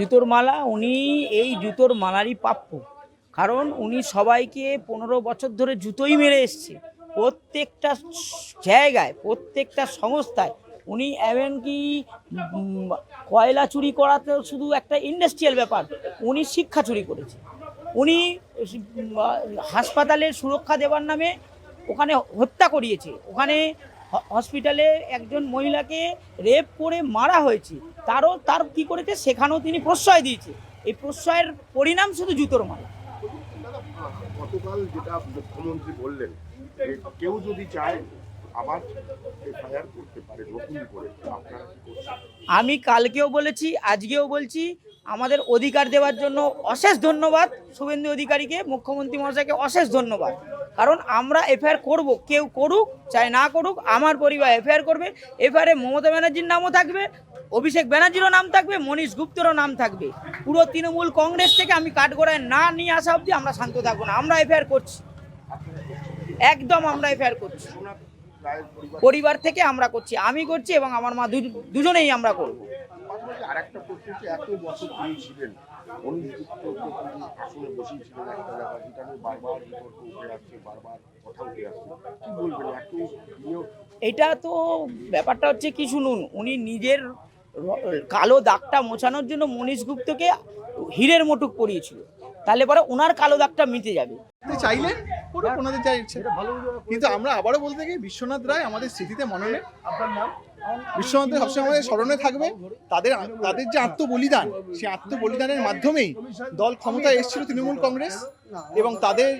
জুতোর মালা উনি এই জুতোর মালারই প্রাপ্য। কারণ উনি সবাইকে 15 বছর ধরে জুতোই মেরে এসছে। প্রত্যেকটা জায়গায়, প্রত্যেকটা সংস্থায় উনি এমনকি কয়লা চুরি করাতেও শুধু একটা ইন্ডাস্ট্রিয়াল ব্যাপার, উনি শিক্ষা চুরি করেছে। উনি হাসপাতালের সুরক্ষা দেওয়ার নামে ওখানে হত্যা করিয়েছে। ওখানে হসপিটালে একজন মহিলাকে রেপ করে মারা হয়েছে, তার কি করেছে সেখানেও তিনি প্রশ্রয় দিয়েছে। এই প্রশ্রয়ের পরিণাম শুধু জুতোর মালা। গতকাল যেটা মুখ্যমন্ত্রী বললেন যে কেউ যদি চায় আবার এফআইআর করতে পারে নতুন করে, আপনারা কি করছেন? আমি কালকেও বলেছি, আজকেও বলছি, আমাদের অধিকার দেওয়ার জন্য অশেষ ধন্যবাদ শুভেন্দু অধিকারীকে, মুখ্যমন্ত্রী মহাশয়কে অশেষ ধন্যবাদ। কারণ আমরা এফআইআর করব, কেউ করুক চাই না করুক, আমার পরিবার এফআইআর করবে। এফআইআরে মমতা ব্যানার্জির নামও থাকবে, অভিষেক ব্যানার্জিরও নাম থাকবে, মনীশ গুপ্তেরও নাম থাকবে। পুরো তৃণমূল কংগ্রেস থেকে আমি কাঠগড়ায় না নিয়ে আসা অবধি আমরা শান্ত থাকবো না। আমরা এফআইআর করছি, একদম আমরা এফআইআর করছি। পরিবার থেকে আমরা করছি, আমি করছি এবং আমার মা, দুজনেই আমরা করব। আরেকটা প্রশ্ন, এত বছর তিনি ছিলেন, আসলে বসিয়েছিলেন একটা জায়গা, যেটা নিয়ে বারবার বিতর্ক উঠে আসছে, বারবার কথা উঠে আসছে, কি বলবেন? এটা তো ব্যাপারটা হচ্ছে কি, শুনুন, উনি নিজের কালো দাগটা মোছানোর জন্য মনীশ গুপ্তকে হীরের মুঠোক পরিয়েছিল, তাহলে পরে ওনার কালো দাগটা মিটে যাবে। চাইলেন করুক, ওনাদের যা ইচ্ছে। কিন্তু আমরা আবারও বলতে গিয়ে বিশ্বনাথ রায় আমাদের স্মৃতিতে মননে, বিশ্বনাথ রায় সবসময় আমাদের স্মরণে থাকবে। তাদের যে আত্মবলিদান, সেই আত্মবলিদানের মাধ্যমেই দল ক্ষমতায় এসেছিল তৃণমূল কংগ্রেস, এবং তাদের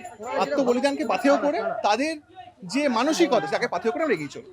আত্মবলিদানকে পাথেয় করে, তাদের যে মানসিকতা তাকে পাথেয় করে আমরা এগিয়ে চলি।